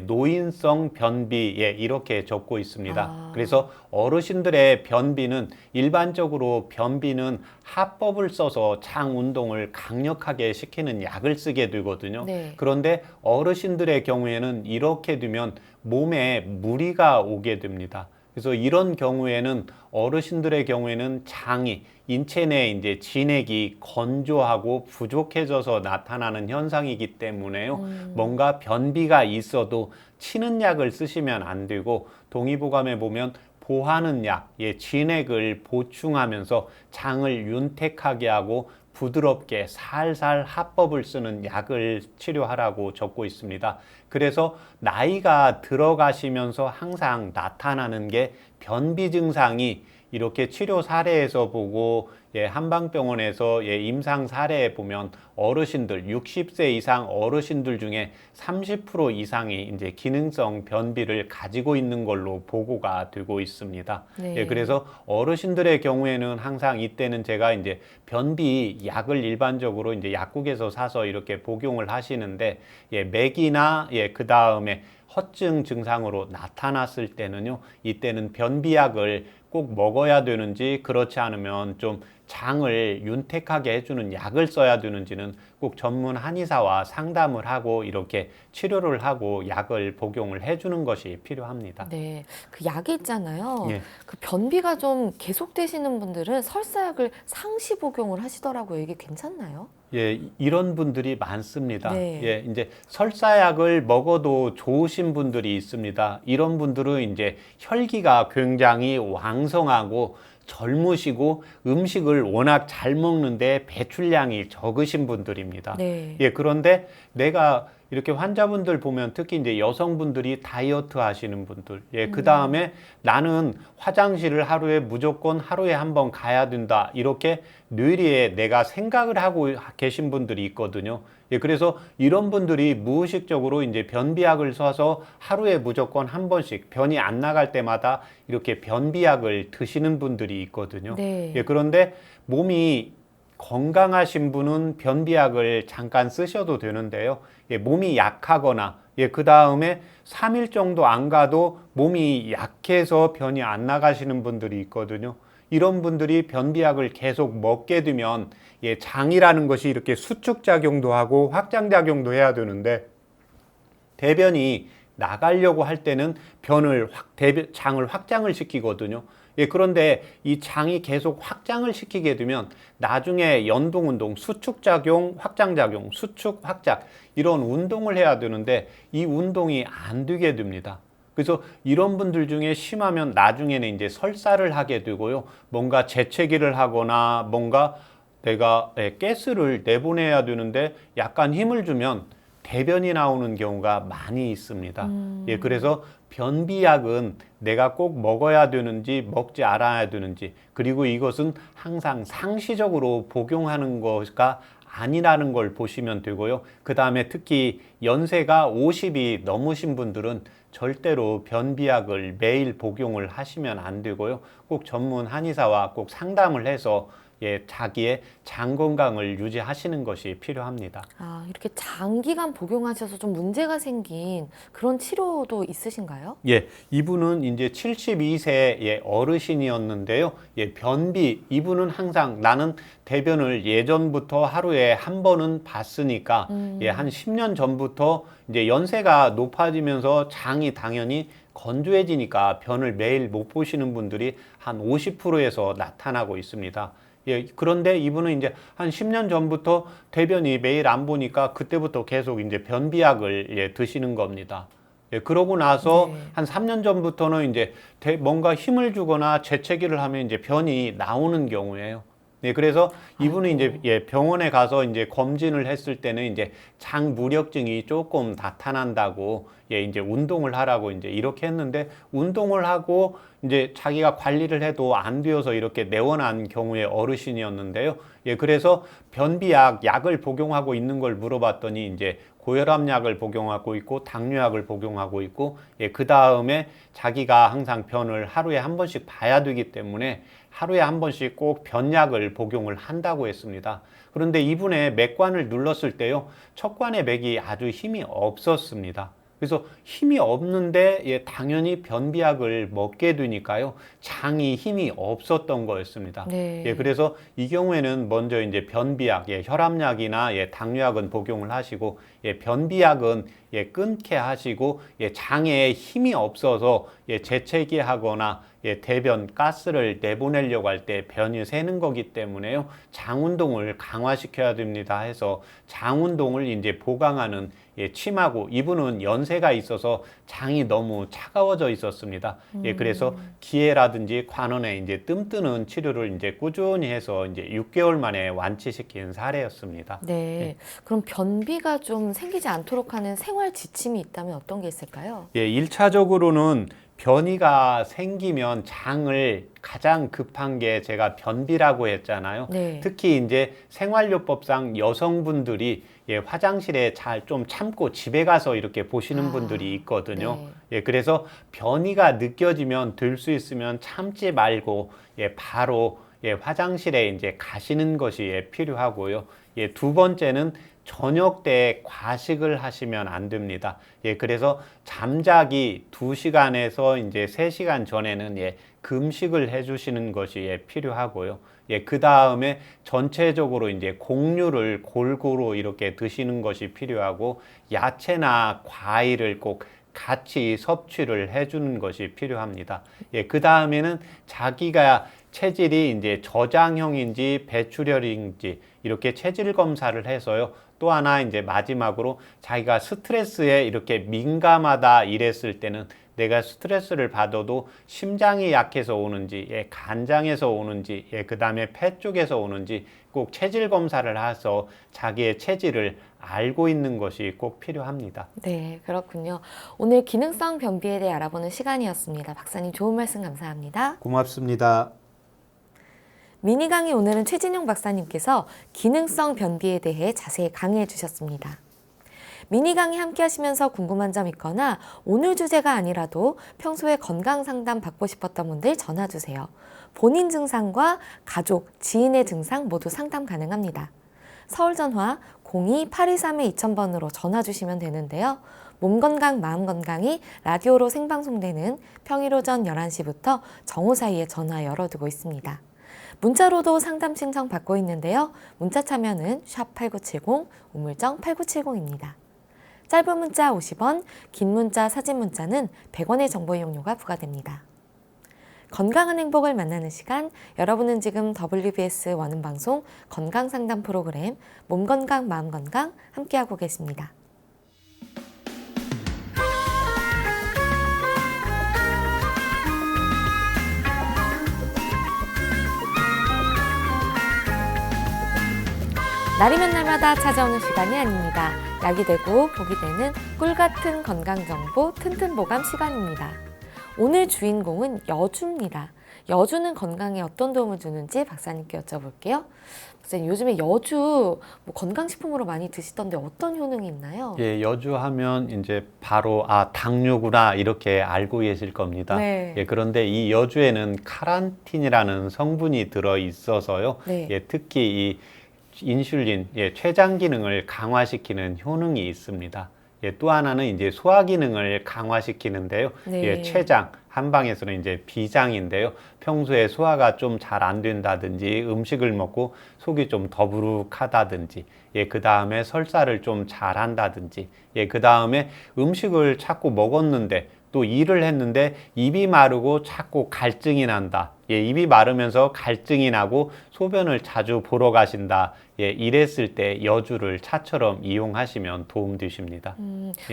노인성 변비 이렇게 적고 있습니다. 그래서 어르신들의 변비는 일반적으로 변비는 하법을 써서 장 운동을 강력하게 시키는 약을 쓰게 되거든요. 네. 그런데 어르신들의 경우에는 이렇게 되면 몸에 무리가 오게 됩니다. 그래서 이런 경우에는 어르신들의 경우에는 장이 인체 내 이제 진액이 건조하고 부족해져서 나타나는 현상이기 때문에요. 뭔가 변비가 있어도 치는 약을 쓰시면 안 되고 동의보감에 보면 보하는 약, 진액을 보충하면서 장을 윤택하게 하고 부드럽게 살살 합법을 쓰는 약을 치료하라고 적고 있습니다. 그래서 나이가 들어가시면서 항상 나타나는 게 변비 증상이 이렇게 치료 사례에서 보고 한방병원에서 임상 사례에 보면 어르신들 60세 이상 어르신들 중에 30% 이상이 이제 기능성 변비를 가지고 있는 걸로 보고가 되고 있습니다. 네. 그래서 어르신들의 경우에는 항상 이때는 제가 이제 변비 약을 일반적으로 이제 약국에서 사서 이렇게 복용을 하시는데 맥이나 그 다음에 허증 증상으로 나타났을 때는요, 이때는 변비약을 꼭 먹어야 되는지 그렇지 않으면 좀 장을 윤택하게 해주는 약을 써야 되는지는 꼭 전문 한의사와 상담을 하고 이렇게 치료를 하고 약을 복용을 해주는 것이 필요합니다. 네, 그 약이 있잖아요. 예. 그 변비가 좀 계속되시는 분들은 설사약을 상시 복용을 하시더라고요. 이게 괜찮나요? 이런 분들이 많습니다. 네. 이제 설사약을 먹어도 좋으신 분들이 있습니다. 이런 분들은 이제 혈기가 굉장히 왕성하고 젊으시고 음식을 워낙 잘 먹는데 배출량이 적으신 분들입니다. 네. 그런데 내가 이렇게 환자분들 보면 특히 이제 여성분들이 다이어트 하시는 분들, 그 다음에 나는 화장실을 하루에 무조건 하루에 한 번 가야 된다. 이렇게 뇌리에 내가 생각을 하고 계신 분들이 있거든요. 그래서 이런 분들이 무의식적으로 이제 변비약을 써서 하루에 무조건 한 번씩 변이 안 나갈 때마다 이렇게 변비약을 드시는 분들이 있거든요. 네. 그런데 몸이 건강하신 분은 변비약을 잠깐 쓰셔도 되는데요. 몸이 약하거나 그 다음에 3일 정도 안 가도 몸이 약해서 변이 안 나가시는 분들이 있거든요. 이런 분들이 변비약을 계속 먹게 되면 장이라는 것이 이렇게 수축작용도 하고 확장작용도 해야 되는데 대변이 나가려고 할 때는 장을 확장을 시키거든요. 예, 그런데 이 장이 계속 확장을 시키게 되면 나중에 연동운동, 수축작용, 확장작용, 수축, 확장 이런 운동을 해야 되는데 이 운동이 안 되게 됩니다. 그래서 이런 분들 중에 심하면 나중에는 이제 설사를 하게 되고요. 뭔가 재채기를 하거나 뭔가 내가 가스를 내보내야 되는데 약간 힘을 주면 대변이 나오는 경우가 많이 있습니다. 예, 그래서 변비약은 내가 꼭 먹어야 되는지 먹지 않아야 되는지 그리고 이것은 항상 상시적으로 복용하는 것가 아니라는 걸 보시면 되고요. 그 다음에 특히 연세가 50이 넘으신 분들은 절대로 변비약을 매일 복용을 하시면 안 되고요. 꼭 전문 한의사와 꼭 상담을 해서 자기의 장 건강을 유지하시는 것이 필요합니다. 아, 이렇게 장기간 복용하셔서 좀 문제가 생긴 그런 치료도 있으신가요? 예, 이분은 이제 72세의 어르신이었는데요. 예, 변비, 이분은 항상 나는 대변을 예전부터 하루에 한 번은 봤으니까, 한 10년 전부터 이제 연세가 높아지면서 장이 당연히 건조해지니까 변을 매일 못 보시는 분들이 한 50%에서 나타나고 있습니다. 예, 그런데 이분은 이제 한 10년 전부터 대변이 매일 안 보니까 그때부터 계속 이제 변비약을 드시는 겁니다. 예, 그러고 나서 네. 한 3년 전부터는 이제 뭔가 힘을 주거나 재채기를 하면 이제 변이 나오는 경우예요. 네, 그래서 이분은 아이고. 이제 병원에 가서 이제 검진을 했을 때는 이제 장 무력증이 조금 나타난다고 이제 운동을 하라고 이제 이렇게 했는데 운동을 하고 이제 자기가 관리를 해도 안 되어서 이렇게 내원한 경우의 어르신이었는데요. 예, 그래서 변비약 약을 복용하고 있는 걸 물어봤더니 이제 고혈압약을 복용하고 있고 당뇨약을 복용하고 있고 그 다음에 자기가 항상 변을 하루에 한 번씩 봐야 되기 때문에 하루에 한 번씩 꼭 변약을 복용을 한다고 했습니다. 그런데 이분의 맥관을 눌렀을 때요, 척관의 맥이 아주 힘이 없었습니다. 그래서 힘이 없는데 당연히 변비약을 먹게 되니까요, 장이 힘이 없었던 거였습니다. 네. 그래서 이 경우에는 먼저 이제 변비약, 혈압약이나 당뇨약은 복용을 하시고, 변비약은 끊게 하시고, 장에 힘이 없어서 재채기하거나 대변 가스를 내보내려고 할 때 변이 새는 거기 때문에요, 장 운동을 강화시켜야 됩니다 해서 장 운동을 이제 보강하는 침하고, 이분은 연세가 있어서 장이 너무 차가워져 있었습니다. 그래서 기해라든지 관원에 이제 뜸 뜨는 치료를 이제 꾸준히 해서 이제 6개월 만에 완치시킨 사례였습니다. 네. 그럼 변비가 좀 생기지 않도록 하는 생활 지침이 있다면 어떤 게 있을까요? 1차적으로는 변이가 생기면 장을 가장 급한 게 제가 변비라고 했잖아요. 네. 특히 이제 생활요법상 여성분들이 화장실에 잘 좀 참고 집에 가서 이렇게 보시는 분들이 있거든요. 네. 그래서 변이가 느껴지면 들 수 있으면 참지 말고 바로 화장실에 이제 가시는 것이 필요하고요. 두 번째는 저녁 때 과식을 하시면 안 됩니다. 그래서 잠자기 2시간에서 이제 3시간 전에는 금식을 해주시는 것이 필요하고요. 그 다음에 전체적으로 이제 곡류를 골고루 이렇게 드시는 것이 필요하고, 야채나 과일을 꼭 같이 섭취를 해주는 것이 필요합니다. 그 다음에는 자기가 체질이 이제 저장형인지 배출혈인지 이렇게 체질 검사를 해서요. 또 하나 이제 마지막으로 자기가 스트레스에 이렇게 민감하다 이랬을 때는 내가 스트레스를 받아도 심장이 약해서 오는지, 간장에서 오는지, 그 다음에 폐 쪽에서 오는지 꼭 체질 검사를 해서 자기의 체질을 알고 있는 것이 꼭 필요합니다. 네, 그렇군요. 오늘 기능성 변비에 대해 알아보는 시간이었습니다. 박사님 좋은 말씀 감사합니다. 고맙습니다. 미니 강의 오늘은 최진용 박사님께서 기능성 변비에 대해 자세히 강의해 주셨습니다. 미니 강의 함께 하시면서 궁금한 점 있거나 오늘 주제가 아니라도 평소에 건강 상담 받고 싶었던 분들 전화 주세요. 본인 증상과 가족, 지인의 증상 모두 상담 가능합니다. 서울 전화 02-823-2000번으로 전화 주시면 되는데요. 몸 건강, 마음 건강이 라디오로 생방송되는 평일 오전 11시부터 정오 사이에 전화 열어두고 있습니다. 문자로도 상담 신청 받고 있는데요. 문자 참여는 샵8970, 우물정 8970입니다. 짧은 문자 50원, 긴 문자, 사진 문자는 100원의 정보 이용료가 부과됩니다. 건강한 행복을 만나는 시간. 여러분은 지금 WBS 원음방송 건강상담 프로그램 몸건강 마음건강 함께하고 계십니다. 날이면 날마다 찾아오는 시간이 아닙니다. 약이 되고 복이 되는 꿀같은 건강정보 튼튼보감 시간입니다. 오늘 주인공은 여주입니다. 여주는 건강에 어떤 도움을 주는지 박사님께 여쭤볼게요. 박사님, 요즘에 여주 건강식품으로 많이 드시던데 어떤 효능이 있나요? 예, 여주하면 이제 바로 당뇨구나 이렇게 알고 계실 겁니다. 네. 예, 그런데 이 여주에는 카란틴이라는 성분이 들어 있어서요. 네. 예, 특히 이 인슐린, 췌장 기능을 강화시키는 효능이 있습니다. 또 하나는 이제 소화 기능을 강화시키는데요. 네. 췌장, 한방에서는 이제 비장인데요. 평소에 소화가 좀 잘 안 된다든지 음식을 먹고 속이 좀 더부룩하다든지, 그 다음에 설사를 좀 잘 한다든지, 그 다음에 음식을 자꾸 먹었는데 또 일을 했는데 입이 마르고 자꾸 갈증이 난다. 입이 마르면서 갈증이 나고 소변을 자주 보러 가신다. 이랬을 때 여주를 차처럼 이용하시면 도움 되십니다.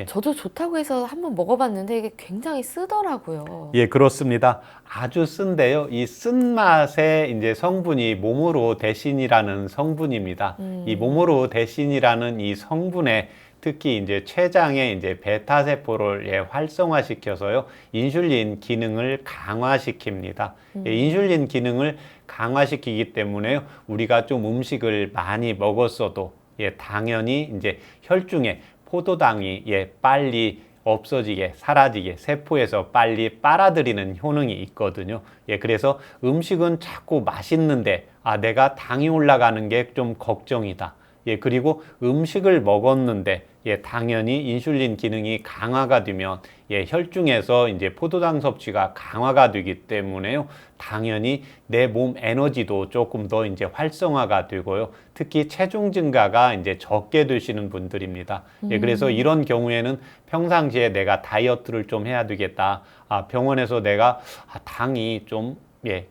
저도 좋다고 해서 한번 먹어봤는데 이게 굉장히 쓰더라고요. 예, 그렇습니다. 아주 쓴데요. 이 쓴맛의 이제 성분이 모모로 데신이라는 성분입니다. 이 모모로 데신이라는 이 성분에 특히 이제 췌장의 이제 베타 세포를 활성화시켜서요, 인슐린 기능을 강화시킵니다. 인슐린 기능을 강화시키기 때문에 우리가 좀 음식을 많이 먹었어도 당연히 이제 혈중에 포도당이 빨리 없어지게, 사라지게, 세포에서 빨리 빨아들이는 효능이 있거든요. 그래서 음식은 자꾸 맛있는데 내가 당이 올라가는 게 좀 걱정이다. 그리고 음식을 먹었는데 당연히 인슐린 기능이 강화가 되면 혈중에서 이제 포도당 섭취가 강화가 되기 때문에요. 당연히 내 몸 에너지도 조금 더 이제 활성화가 되고요. 특히 체중 증가가 이제 적게 되시는 분들입니다. 그래서 이런 경우에는 평상시에 내가 다이어트를 좀 해야 되겠다. 병원에서 내가 당이 좀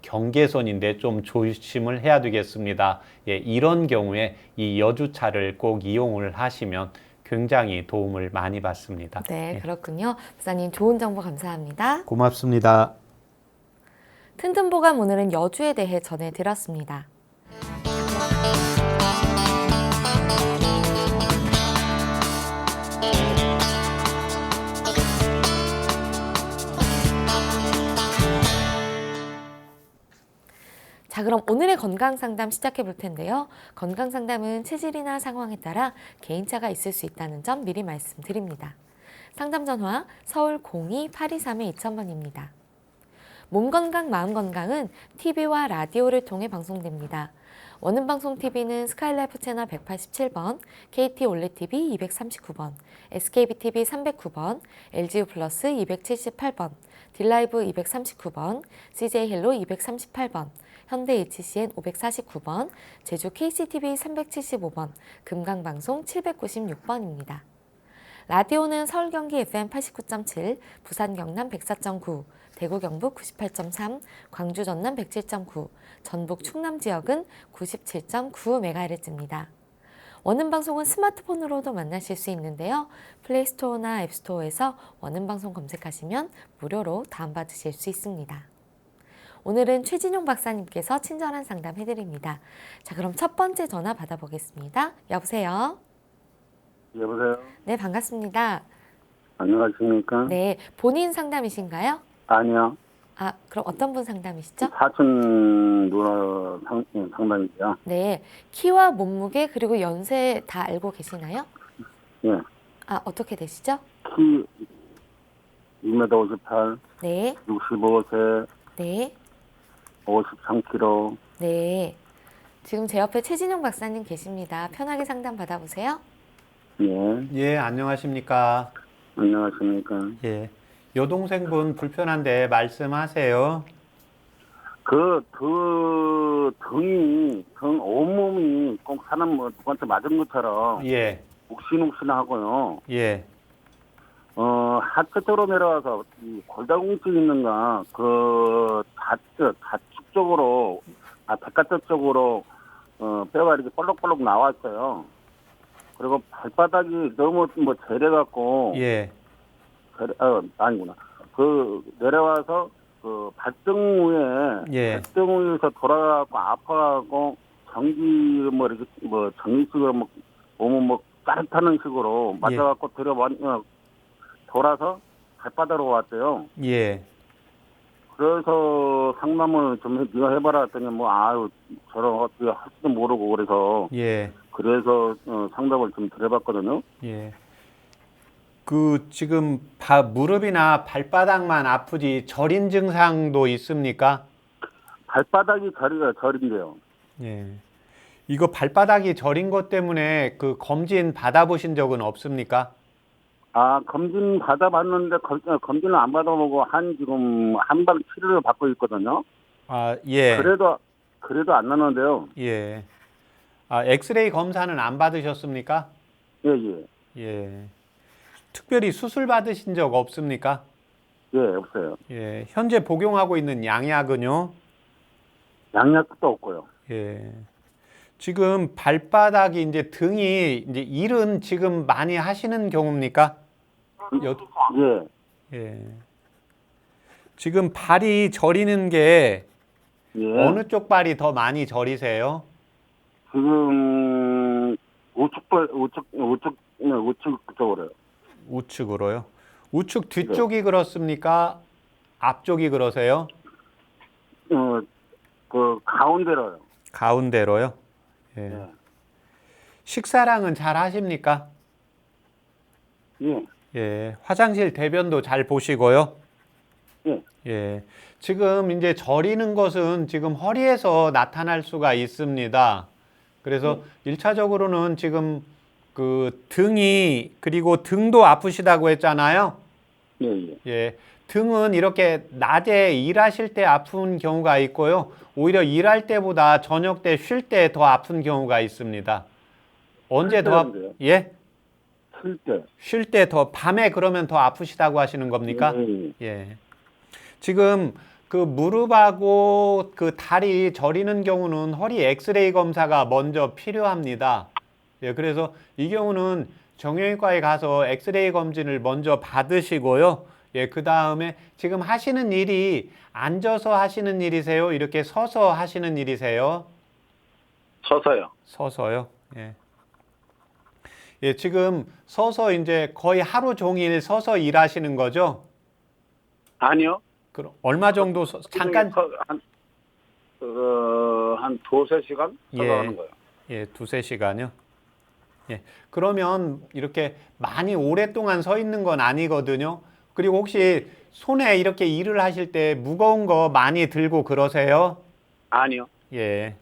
경계선인데 좀 조심을 해야 되겠습니다. 이런 경우에 이 여주차를 꼭 이용을 하시면 굉장히 도움을 많이 받습니다. 네, 그렇군요. 박사님 좋은 정보 감사합니다. 고맙습니다. 튼튼보감 오늘은 여주에 대해 전해드렸습니다. 자, 그럼 오늘의 건강상담 시작해 볼 텐데요. 건강상담은 체질이나 상황에 따라 개인차가 있을 수 있다는 점 미리 말씀드립니다. 상담 전화 서울 02-823-2000번입니다. 몸건강 마음건강은 TV와 라디오를 통해 방송됩니다. 원음방송TV는 스카이라이프 채널 187번, KT 올레TV 239번, SKBTV 309번, LGU 플러스 278번, 딜라이브 239번, CJ헬로 238번, 현대 HCN 549번, 제주 KCTV 375번, 금강방송 796번입니다. 라디오는 서울 경기 FM 89.7, 부산 경남 104.9, 대구 경북 98.3, 광주 전남 107.9, 전북 충남 지역은 97.9MHz입니다. 원음방송은 스마트폰으로도 만나실 수 있는데요. 플레이스토어나 앱스토어에서 원음방송 검색하시면 무료로 다운받으실 수 있습니다. 오늘은 최진용 박사님께서 친절한 상담 해드립니다. 자, 그럼 첫 번째 전화 받아보겠습니다. 여보세요? 여보세요? 네, 반갑습니다. 안녕하십니까? 네, 본인 상담이신가요? 아니요. 그럼 어떤 분 상담이시죠? 사촌 누나 상담이죠. 네, 키와 몸무게 그리고 연세 다 알고 계시나요? 예. 어떻게 되시죠? 키 2m 58, 네, 65세, 네, 53kg. 네. 지금 제 옆에 최진용 박사님 계십니다. 편하게 상담 받아보세요. 예. 안녕하십니까? 안녕하십니까? 여동생분 불편한데 말씀하세요. 등 온몸이 꼭 사람 누구한테 맞은 것처럼 예, 욱신욱신하고요. 예, 하트 쪽으로 내려와서 이 골다공증 있는가 좌측 쪽으로 바깥쪽 쪽으로 뼈가 이렇게 볼록볼록 나왔어요. 그리고 발바닥이 너무 뭐 재려갖고 예. 아니구나. 내려와서 발등 위에 예. 발등 위에서 돌아가고 아파가고 전기 뭐 이렇게 뭐 전기식으로 뭐 몸은 뭐 짜릿하는 식으로 맞아갖고 돌아서 발바닥으로 왔대요. 예. 그래서 상담을 좀 네가 해봐라 했더니 뭐 저런 어떻게 할지도 모르고 그래서 예. 그래서 상담을 좀 드려봤거든요. 예. 지금 무릎이나 발바닥만 아프지 저린 증상도 있습니까? 발바닥이 저린데요. 예. 이거 발바닥이 저린 것 때문에 검진 받아보신 적은 없습니까? 검진 받아봤는데 검진을 안 받아보고 지금 한방 치료를 받고 있거든요. 예. 그래도 안 나는데요. 예. 엑스레이 검사는 안 받으셨습니까? 예. 예. 특별히 수술 받으신 적 없습니까? 예, 없어요. 예. 현재 복용하고 있는 양약은요? 양약도 없고요. 예. 지금 발바닥이 이제 등이 이제 일은 지금 많이 하시는 경우입니까? 예. 예. 지금 발이 저리는 게 예. 어느 쪽 발이 더 많이 저리세요? 지금 우측 쪽으로요. 우측으로요? 우측 뒤쪽이 그렇습니까? 앞쪽이 그러세요? 가운데로요. 가운데로요? 예. 예. 식사량은 잘 하십니까? 예. 예. 화장실 대변도 잘 보시고요? 예. 예. 지금 이제 저리는 것은 지금 허리에서 나타날 수가 있습니다. 그래서 1차적으로는 지금 등이 그리고 등도 아프시다고 했잖아요. 예. 예. 등은 이렇게 낮에 일하실 때 아픈 경우가 있고요. 오히려 일할 때보다 저녁 때 쉴 때 더 아픈 경우가 있습니다. 언제 더 예? 쉴 때 더 밤에 그러면 더 아프시다고 하시는 겁니까? 예. 지금 무릎하고 다리 저리는 경우는 허리 엑스레이 검사가 먼저 필요합니다. 예, 그래서 이 경우는 정형외과에 가서 엑스레이 검진을 먼저 받으시고요. 예, 그 다음에 지금 하시는 일이 앉아서 하시는 일이세요? 이렇게 서서 하시는 일이세요? 서서요. 서서요. 예. 예, 지금 서서 이제 거의 하루 종일 서서 일하시는 거죠? 아니요. 그럼 얼마 정도 잠깐 한 두세 시간 서서 하는 거예요. 예, 두세 시간요. 예. 그러면 이렇게 많이 오랫동안 서 있는 건 아니거든요. 그리고 혹시 손에 이렇게 일을 하실 때 무거운 거 많이 들고 그러세요? 아니요. 예.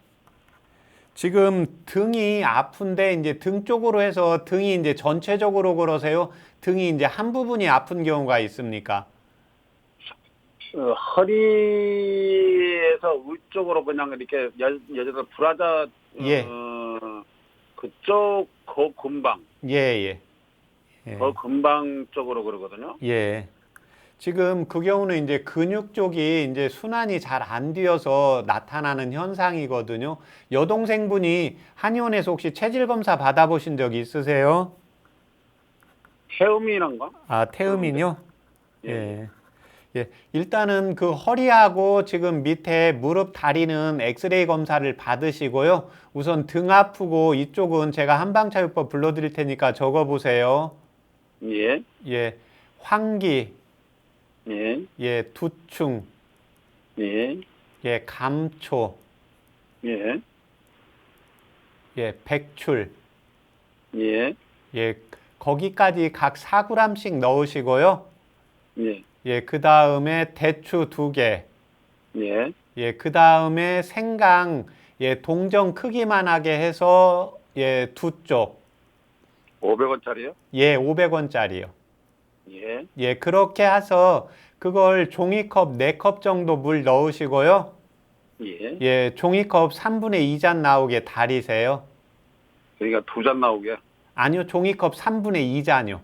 지금 등이 아픈데 이제 등 쪽으로 해서 등이 이제 전체적으로 그러세요? 등이 이제 한 부분이 아픈 경우가 있습니까? 허리에서 위쪽으로 그냥 이렇게 여자들 브라자 예. 그쪽 근방. 예. 근방 쪽으로 그러거든요. 예. 지금 그 경우는 이제 근육 쪽이 이제 순환이 잘 안 되어서 나타나는 현상이거든요. 여동생분이 한의원에서 혹시 체질 검사 받아보신 적 있으세요? 태음인인가? 태음인요? 예. 예. 일단은 허리하고 지금 밑에 무릎, 다리는 엑스레이 검사를 받으시고요. 우선 등 아프고 이쪽은 제가 한방차요법 불러드릴 테니까 적어보세요. 예. 예. 환기. 예. 예. 두충. 예. 예. 감초. 예. 예. 백출. 예. 예. 거기까지 각 4g씩 넣으시고요. 예. 예. 그 다음에 대추 2개. 예. 예. 그 다음에 생강. 예. 동전 크기만하게 해서 예. 2쪽. 500원짜리요? 예. 500원짜리요. 예. 예. 그렇게 해서 그걸 종이컵 4컵 정도 물 넣으시고요. 예. 예. 종이컵 3분의 2잔 나오게 달이세요. 그러니까 2잔 나오게? 아니요. 종이컵 3분의 2잔이요.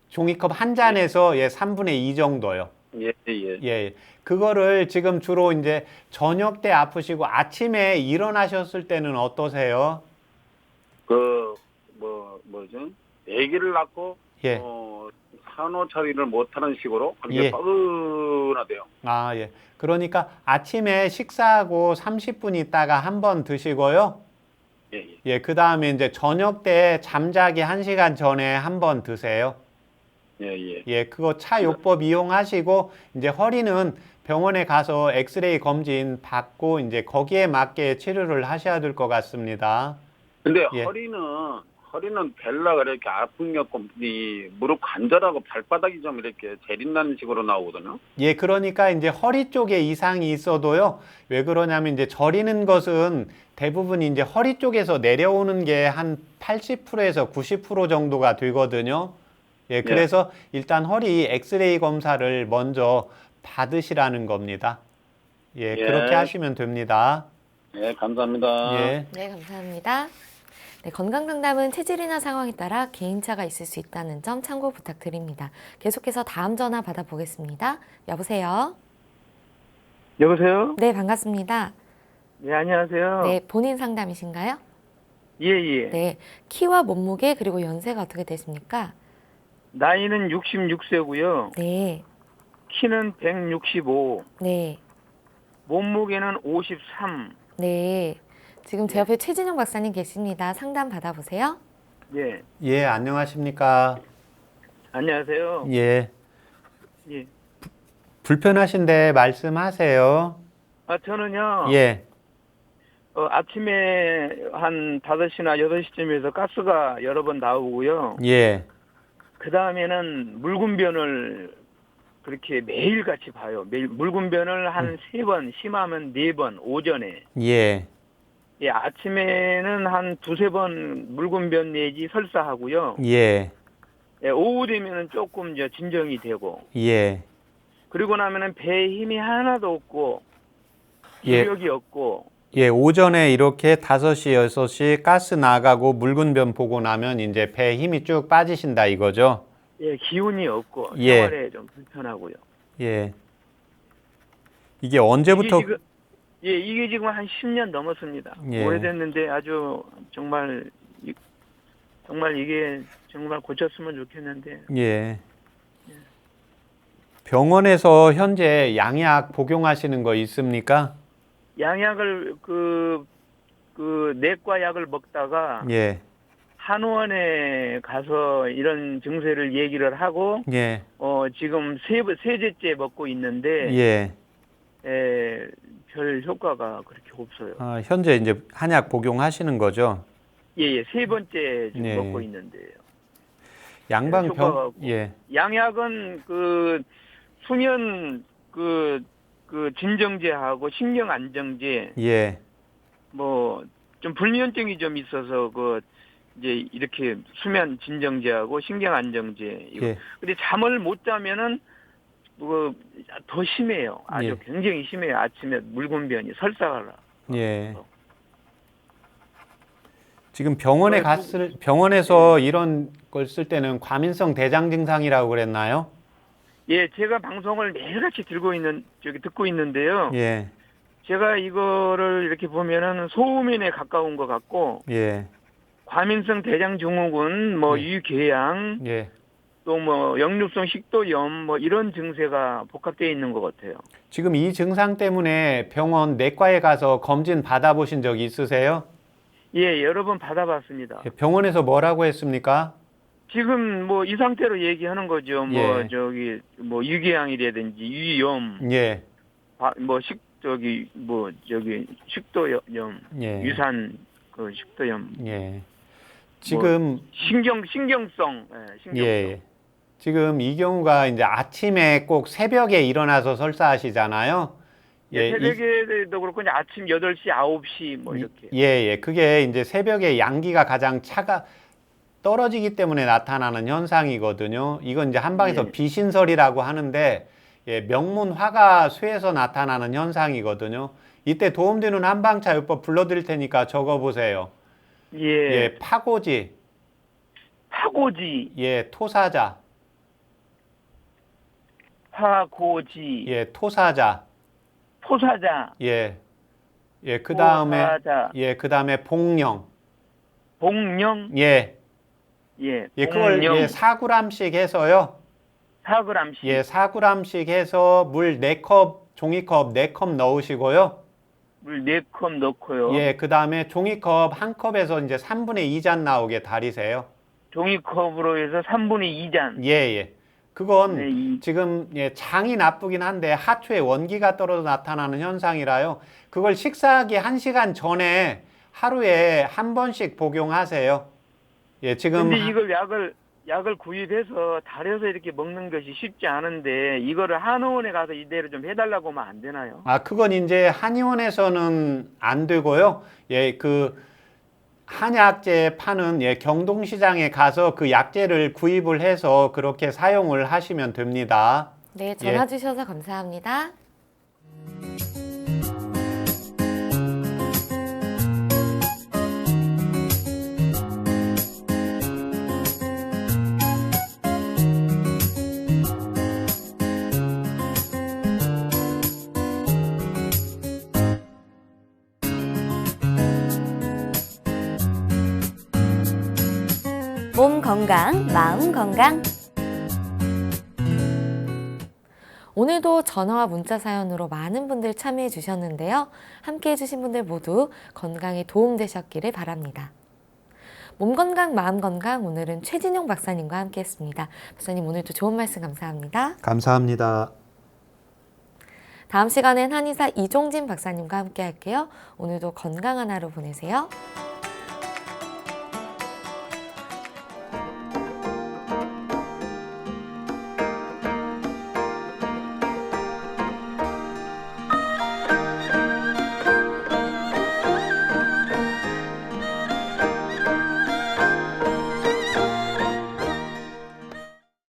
종이컵 한 잔에서 3분의 2 정도요. 예, 예. 예. 그거를 지금 주로 이제 저녁 때 아프시고 아침에 일어나셨을 때는 어떠세요? 뭐죠? 아기를 낳고, 예. 산후 처리를 못하는 식으로 그렇게 예. 뻐근하대요. 아, 예. 그러니까 아침에 식사하고 30분 있다가 한 번 드시고요. 예, 예. 예, 그 다음에 이제 저녁 때 잠자기 1시간 전에 한 번 드세요. 예, 예. 예, 그거 차요법 이용하시고 이제 허리는 병원에 가서 엑스레이 검진 받고 이제 거기에 맞게 치료를 하셔야 될 것 같습니다. 근데 예. 허리는 벨라가 이렇게 아픈 게 없고, 이 무릎 관절하고 발바닥이 좀 이렇게 재린다는 식으로 나오거든요. 예, 그러니까 이제 허리 쪽에 이상이 있어도요. 왜 그러냐면 이제 저리는 것은 대부분 이제 허리 쪽에서 내려오는 게 한 80%에서 90% 정도가 되거든요. 예, 그래서 일단 허리 엑스레이 검사를 먼저 받으시라는 겁니다. 예, 예. 그렇게 하시면 됩니다. 예, 감사합니다. 예. 네, 감사합니다. 네, 건강상담은 체질이나 상황에 따라 개인차가 있을 수 있다는 점 참고 부탁드립니다. 계속해서 다음 전화 받아보겠습니다. 여보세요? 여보세요? 네, 반갑습니다. 네, 안녕하세요. 네, 본인 상담이신가요? 예, 예. 네, 키와 몸무게 그리고 연세가 어떻게 되십니까? 나이는 66세고요. 네, 키는 165, 네, 몸무게는 53. 네. 지금 제 옆에 최진영 박사님 계십니다. 상담 받아보세요. 예. 예, 안녕하십니까? 안녕하세요. 예. 예. 불편하신데 말씀하세요. 저는요. 예. 아침에 한 5시나 8시쯤에서 가스가 여러 번 나오고요. 예. 그 다음에는 묽은변을 그렇게 매일같이 봐요. 매일 묽은변을 한 3번, 심하면 4번, 오전에. 예. 예, 아침에는 한 2-3번 묽은변 내지 설사하고요. 예. 예, 오후 되면은 조금 진정이 되고. 예. 그리고 나면은 배에 힘이 하나도 없고, 예. 기력이 없고. 예, 오전에 이렇게 5시, 6시 가스 나가고 묽은 변 보고 나면 이제 배에 힘이 쭉 빠지신다 이거죠? 예, 기운이 없고, 예. 생활에 좀 불편하고요. 예. 이게 언제부터 이게 지금 한 10년 넘었습니다. 예. 오래됐는데 아주 정말 이게 정말 고쳤으면 좋겠는데. 예. 병원에서 현재 양약 복용하시는 거 있습니까? 양약을 내과 약을 먹다가 예. 한의원에 가서 이런 증세를 얘기를 하고 예. 지금 세제째 먹고 있는데 예. 별 효과가 그렇게 없어요. 현재 이제 한약 복용하시는 거죠? 예, 3번째 지금 네. 먹고 있는데요. 효과가 양방병 없고. 예. 양약은 수면 진정제하고 신경 안정제 예. 좀 불면증이 좀 있어서 이제 이렇게 수면 진정제하고 신경 안정제 이거. 예. 근데 잠을 못 자면은 더 심해요. 아주 예. 굉장히 심해요. 아침에 묽은변이 설사가 예. 지금 병원에 네, 병원에서 이런 걸 쓸 때는 과민성 대장 증상이라고 그랬나요? 예, 제가 방송을 매일같이 듣고 있는데요. 예. 제가 이거를 이렇게 보면은 소음인에 가까운 것 같고, 예. 과민성 대장 증후군, 유궤양, 예. 또 역류성 식도염, 이런 증세가 복합되어 있는 것 같아요. 지금 이 증상 때문에 병원 내과에 가서 검진 받아보신 적 있으세요? 예, 여러 번 받아봤습니다. 예, 병원에서 뭐라고 했습니까? 지금 이 상태로 얘기하는 거죠. 예. 유궤양이라든지 유염, 예. 식도염, 예. 유산 식도염, 예. 지금 신경성. 예. 지금 이 경우가 이제 아침에 꼭 새벽에 일어나서 설사하시잖아요. 예, 새벽에도 그렇고 이제 아침 8시, 9시 이렇게. 예. 그게 이제 새벽에 양기가 가장 떨어지기 때문에 나타나는 현상이거든요. 이건 이제 한방에서 예. 비신설이라고 하는데 명문 화가 쇠에서 나타나는 현상이거든요. 이때 도움되는 한방차요법 불러드릴 테니까 적어보세요. 예. 파고지, 파고지, 토사자, 아파고지, 예, 토사자. 토사자, 예. 예, 그다음에 토사자, 예, 그다음에 복령. 복령, 예. 예, 예, 그걸 복령, 예, 4g씩 해서요. 4g씩, 예, 4g씩 해서 물 4컵, 종이컵 4컵 넣으시고요. 물 4컵 넣고요. 예, 그다음에 종이컵 1컵에서 이제 3분의 2잔 나오게 달이세요. 종이컵으로 해서 3분의 2잔. 예, 예. 그건 네, 지금 예, 장이 나쁘긴 한데 하초에 원기가 떨어져 나타나는 현상이라요. 그걸 식사하기 1시간 전에 하루에 한 번씩 복용하세요. 예, 지금 근데 이걸 약을 구입해서 달여서 이렇게 먹는 것이 쉽지 않은데 이거를 한의원에 가서 이대로 좀 해달라고 하면 안 되나요? 그건 이제 한의원에서는 안 되고요. 예, 그 한약재 파는 예, 경동시장에 가서 그 약재를 구입을 해서 그렇게 사용을 하시면 됩니다. 네, 전화 주셔서 감사합니다. 몸 건강, 마음 건강. 오늘도 전화와 문자 사연으로 많은 분들 참여해 주셨는데요. 함께 해주신 분들 모두 건강에 도움되셨기를 바랍니다. 몸 건강, 마음 건강, 오늘은 최진용 박사님과 함께 했습니다. 박사님, 오늘도 좋은 말씀 감사합니다. 감사합니다. 다음 시간엔 한의사 이종진 박사님과 함께 할게요. 오늘도 건강한 하루 보내세요.